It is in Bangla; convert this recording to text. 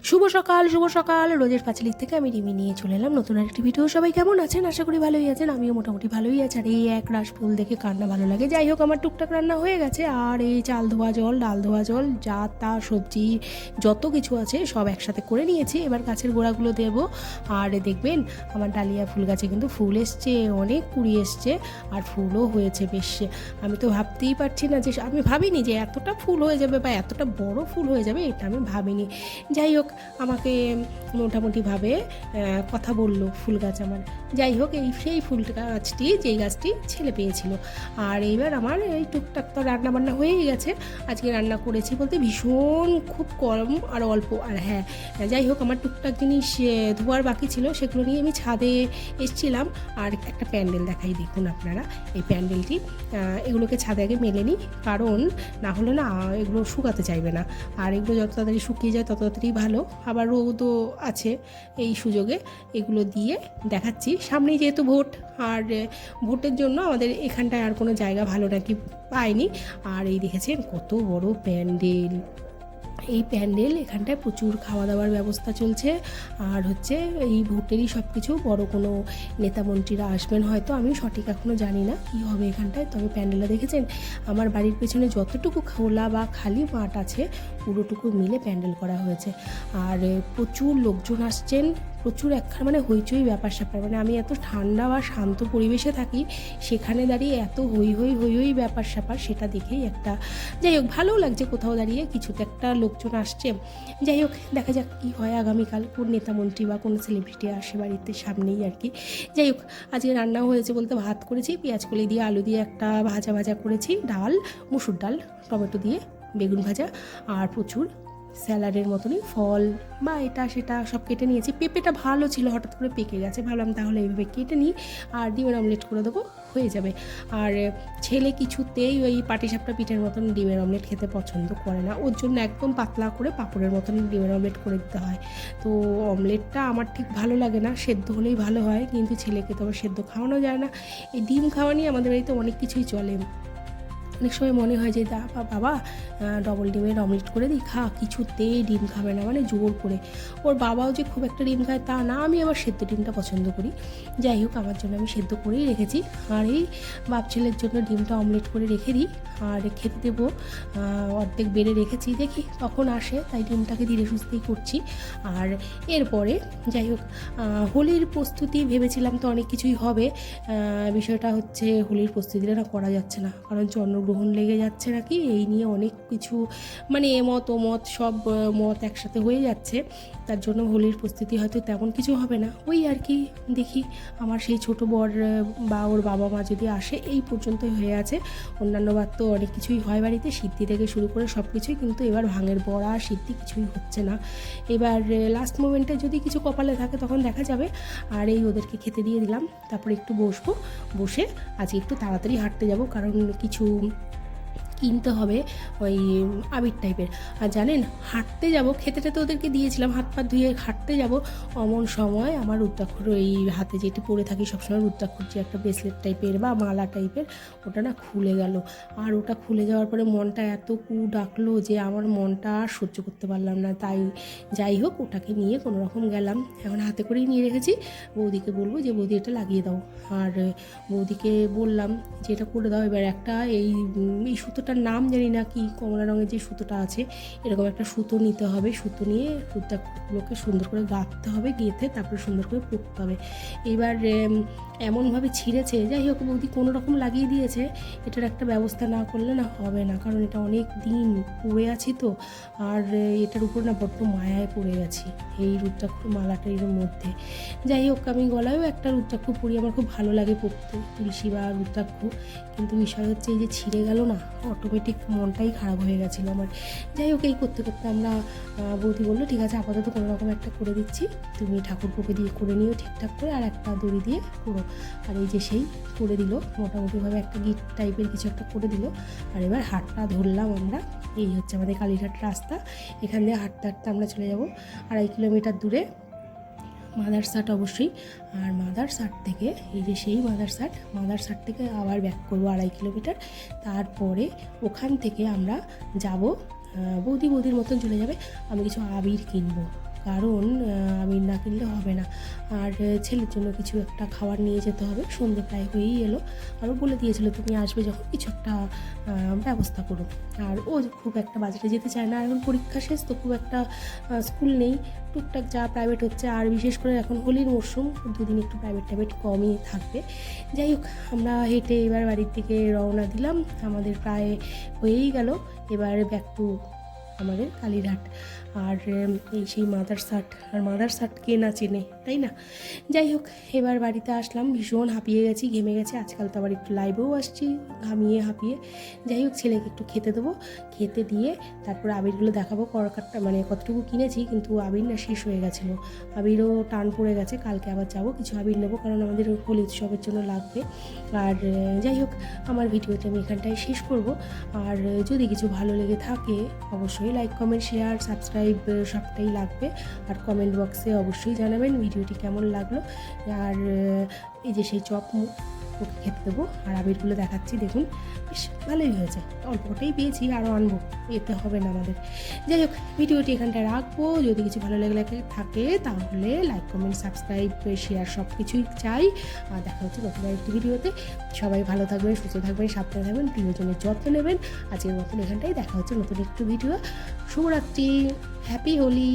শুভ সকাল রোজের পাঁচালির থেকে আমি রিমি নিয়ে চলে এলাম নতুন একটি ভিডিও। সবাই কেমন আছেন? আশা করি ভালোই আছেন। আমিও মোটামুটি ভালোই আছি। আর এই এক রাশ ফুল দেখে কান্না ভালো লাগে। যাই হোক, আমার টুকটাক রান্না হয়ে গেছে। আর এই চাল ধোয়া জল, ডাল ধোয়া জল, যা তা সবজি যত কিছু আছে সব একসাথে করে নিয়েছি। এবার গাছের গোড়াগুলো দেবো। আর দেখবেন আমার ডালিয়া ফুল গাছে কিন্তু ফুল এসছে, অনেক কুড়ি এসছে, আর ফুলও হয়েছে বেশ। আমি তো ভাবতেই পারছি না যে, আমি ভাবিনি যে এতটা ফুল হয়ে যাবে বা এতটা বড় ফুল হয়ে যাবে, এটা আমি ভাবিনি। যাই হোক, আমাকে মোটামুটিভাবে কথা বললো ফুল গাছ আমার। যাই হোক, সেই ফুল গাছটি, যেই গাছটি ছেলে পেয়েছিল। আর এইবার আমার এই টুকটাক তো রান্নাবান্না হয়েই গেছে। আজকে রান্না করেছি বলতে ভীষণ খুব কম আর অল্প। আর হ্যাঁ, যাই হোক, আমার টুকটাক জিনিস ধোয়ার বাকি ছিল, সেগুলো নিয়ে আমি ছাদে এসেছিলাম। আর একটা প্যান্ডেল দেখাই, দেখুন আপনারা এই প্যান্ডেলটি। এগুলোকে ছাদে আগে মেলে নিই, কারণ না হলে না এগুলো শুকাতে চাইবে না। আর এগুলো যত তাড়াতাড়ি শুকিয়ে যায় তত তাড়াতাড়ি ভালো। আবার রোদও আছে, এই সুযোগে এগুলো দিয়ে দেখাচ্ছি। সামনেই যেহেতু ভোট, আর ভোটের জন্য আমাদের এখানটায় আর কোনো জায়গা ভালো নাকি পাইনি। আর এই দেখেছেন কত বড় প্যান্ডেল। এই প্যান্ডেল, এখানটায় প্রচুর খাওয়া দাওয়ার ব্যবস্থা চলছে। আর হচ্ছে এই ভোটেরই সব কিছু, বড় কোনো নেতা মন্ত্রীরা আসবেন হয়তো, আমি সঠিক এখনও জানি না কী হবে এখানটায়। তবে প্যান্ডেলটা দেখেছেন, আমার বাড়ির পেছনে যতটুকু খোলা বা খালি মাঠ আছে পুরোটুকু মিলে প্যান্ডেল করা হয়েছে। আর প্রচুর লোকজন আসছেন, প্রচুর একখানা মানে হইচই ব্যাপার স্যাপার। মানে আমি এত ঠান্ডা বা শান্ত পরিবেশে থাকি, সেখানে দাঁড়িয়ে এত হই ব্যাপার স্যাপার, সেটা দেখেই একটা, যাই হোক, ভালোও লাগছে কোথাও দাঁড়িয়ে কিছুতে একটা লোকজন আসছে। যাই হোক, দেখা যাক কী হয় আগামীকাল, কোন নেতা মন্ত্রী বা কোনো সেলিব্রিটি আসে বাড়িতে, সামনেই আর কি। যাই হোক, আজকে রান্নাও হয়েছে বলতে ভাত করেছি, পেঁয়াজ কলি দিয়ে আলু দিয়ে একটা ভাজা করেছি, ডাল, মুসুর ডাল, টমেটো দিয়ে বেগুন ভাজা, আর প্রচুর স্যালাডের মতনই ফল বা এটা সেটা সব কেটে নিয়েছি। পেঁপেটা ভালো ছিল, হঠাৎ করে পেকে গেছে, ভাবলাম তাহলে এইভাবে কেটে নিই আর ডিমের অমলেট করে দেবো, হয়ে যাবে। আর ছেলে কিছুতেই ওই পাটিসাপটা পিঠের মতন ডিমের অমলেট খেতে পছন্দ করে না, ওর জন্য একদম পাতলা করে পাঁপড়ের মতন ডিমের অমলেট করে দিতে হয়। তো অমলেটটা আমার ঠিক ভালো লাগে না, সেদ্ধ হলেই ভালো হয়, কিন্তু ছেলেকে তো আবার সেদ্ধ খাওয়ানো যায় না। এই ডিম খাওয়া নিয়ে আমাদের বাড়িতে অনেক কিছুই চলে। অনেক সময় মনে হয় যে বাবা ডবল ডিমের অমলেট করে দিই, খা, কিছুতেই ডিম খাবে না, মানে জোর করে। ওর বাবাও যে খুব একটা ডিম খায় তা না, আমি আবার সেদ্ধ ডিমটা পছন্দ করি। যাই হোক, আমার জন্য আমি সেদ্ধ করেই রেখেছি। আর এই বাপ ছেলের জন্য ডিমটা অমলেট করে রেখে দিই, আর খেতে দেবো। অর্ধেক বেড়ে রেখেছি, দেখি কখন আসে, তাই ডিমটাকে ধীরে সুস্থেই করছি। আর এরপরে যাই হোক, হোলির প্রস্তুতি ভেবেছিলাম তো অনেক কিছুই হবে। বিষয়টা হচ্ছে হোলির প্রস্তুতিটা না করা যাচ্ছে না, কারণ চন্দ্রগ্রহণ লেগে যাচ্ছে নাকি, এই নিয়ে অনেক কিছু, মানে এমত ওমত সব মত একসাথে হয়ে যাচ্ছে। তার জন্য হোলির প্রস্তুতি হয়তো তেমন কিছু হবে না। ওই আর কি, দেখি আমার সেই ছোটো বর বা ওর বাবা মা যদি আসে, এই পর্যন্তই হয়ে আছে। অন্যান্য বার তো অনেক কিছুই হয় বাড়িতে, সিদ্ধি থেকে শুরু করে সব কিছুই, কিন্তু এবার ভাঙের বড়া সিদ্ধি কিছুই হচ্ছে না। এবার লাস্ট মোমেন্টে যদি কিছু কপালে থাকে তখন দেখা যাবে। আর এই ওদেরকে খেতে দিয়ে দিলাম, তারপরে একটু বসবো, বসে আজকে একটু তাড়াতাড়ি হাঁটতে যাব, কারণ কিছু কিনতে হবে ওই আবির টাইপের। আর জানেন, হাঁটতে যাব, খেতে টেতে ওদেরকে দিয়েছিলাম, হাত পা ধুয়ে হাঁটতে যাব, অমন সময় আমার রুদ্রাক্ষর, ওই হাতে যেটি পরে থাকি সবসময় রুদ্রাক্ষর, যে একটা ব্রেসলেট টাইপের বা মালা টাইপের, ওটা না খুলে গেল। আর ওটা খুলে যাওয়ার পরে মনটা এত ডাকলো যে আমার মনটা আর সহ্য করতে পারলাম না। তাই যাই হোক, ওটাকে নিয়ে কোনো রকম গেলাম, এখন হাতে করেই নিয়ে রেখেছি। বৌদিকে বলবো যে বৌদি এটা লাগিয়ে দাও। আর বৌদিকে বললাম যে এটা করে দাও। এবার একটা এই সুতোটার নাম জানি না কি, কমলা রঙের যে সুতোটা আছে, এরকম একটা সুতো নিতে হবে। সুতো নিয়ে রুদ্রাক্ষরগুলোকে সুন্দর করে গাঁথতে হবে, গেঁথে তারপরে সুন্দর করে পরতে হবে। এবার এমনভাবে ছিঁড়েছে, যাই হোক, বৌদি কোনো রকম লাগিয়ে দিয়েছে। এটার একটা ব্যবস্থা না করলে না হবে না, কারণ এটা অনেক দিন পরে আছি তো। আর এটার উপর না বড্ড মায়ায় পড়ে গেছি, এই রুদ্রাক্ষর মালাটার মধ্যে। যাই হোক, আমি গলায়ও একটা রুদ্রাক্ষ পরি, আমার খুব ভালো লাগে পরতে, তুলসী বা রুদ্রাক্ষ। কিন্তু বিষয় হচ্ছে এই যে ছিঁড়ে গেল না, অটোমেটিক মনটাই খারাপ হয়ে গেছিলো আমার। যাই হোক, এই করতে করতে আমরা, বৌদি বললো ঠিক আছে, আপাতত কোনো রকম একটা করে দিচ্ছি, তুমি ঠাকুরপুকে দিয়ে করে নিও ঠিকঠাক করে, আর একটা দড়ি দিয়ে করো। আর এই যে সেই করে দিল, মোটামুটিভাবে একটা গিট টাইপের কিছু একটা করে দিল। আর এবার হাটটা ধরলাম আমরা, এই হচ্ছে আমাদের কালীঘাট রাস্তা। এখান দিয়ে হাঁটতে হাঁটতে আমরা চলে যাব 2.5 কিলোমিটার দূরে মাদারসাট অবশ্যই। আর মাদারসাট থেকে, এই যে সেই মাদারসাট থেকে আবার ব্যাক করবো 2.5 কিলোমিটার। তারপরে ওখান থেকে আমরা যাব, বৌদির মতন চলে যাবে, আমি কিছু আবির কিনবো। কারণ আবির না কিনলে হবে না। আর ছেলের জন্য কিছু একটা খাবার নিয়ে যেতে হবে, সন্ধে প্রায় হয়েই এলো। আরও বলে দিয়েছিল তুমি আসবে যখন কিছু একটা ব্যবস্থা করো। আর ও খুব একটা বাজারে যেতে চায় না, আর এখন পরীক্ষা শেষ তো খুব একটা স্কুল নেই, টুকটাক যা প্রাইভেট হচ্ছে, আর বিশেষ করে এখন হোলির মরশুম, দুদিন একটু প্রাইভেট কমই থাকবে। যাই হোক, আমরা হেঁটে এবার বাড়ির দিকে রওনা দিলাম। আমাদের প্রায় হয়েই গেল, এবার ব্যাক টু আমাদের কালীরহাট। আর এই সেই মাদারসাট কে না চেনে, তাই না? যাই হোক, এবার বাড়িতে আসলাম, ভীষণ হাঁপিয়ে গেছি, ঘেমে গেছি। আজকাল তো আবার একটু লাইভেও আসছি হাঁপিয়ে। যাই হোক, ছেলেকে একটু খেতে দেবো, খেতে দিয়ে তারপর আবিরগুলো দেখাবো করকাটটা, মানে কতটুকু কিনেছি, কিন্তু আবির না শেষ হয়ে গেছিলো, আবিরও টান পড়ে গেছে। কালকে আবার যাবো, কিছু আবির নেবো, কারণ আমাদের হোলি উৎসবের জন্য লাগবে। আর যাই হোক, আমার ভিডিওটা আমি এখানটায় শেষ করব। আর যদি কিছু ভালো লেগে থাকে অবশ্যই লাইক, কমেন্ট, শেয়ার, সাবস্ক্রাইব সবটাই লাগবে। আর কমেন্ট বক্সে অবশ্যই জানাবেন ভিডিওটি কেমন লাগলো। আর এই যে সেই চপ ওকে খেতে দেবো, আর আবিরগুলো দেখাচ্ছি, দেখুন বেশ ভালোই হয়েছে, অল্পটাই পেয়েছি, আরও আনবো, এতে হবে না আমাদের। যাই হোক, ভিডিওটি এখানটায় রাখবো। যদি কিছু ভালো লেগে থাকে তাহলে লাইক, কমেন্ট, সাবস্ক্রাইব, শেয়ার সব কিছুই চাই। আর দেখা হচ্ছে নতুন একটি ভিডিওতে। সবাই ভালো থাকবেন, সুস্থ থাকবেন, সাবধানে থাকবেন, প্রিয়জনের যত্ন নেবেন। আজকের মতন এখানটাই দেখা হচ্ছে নতুন একটু ভিডিও। শুভরাত্রি, হ্যাপি হোলি।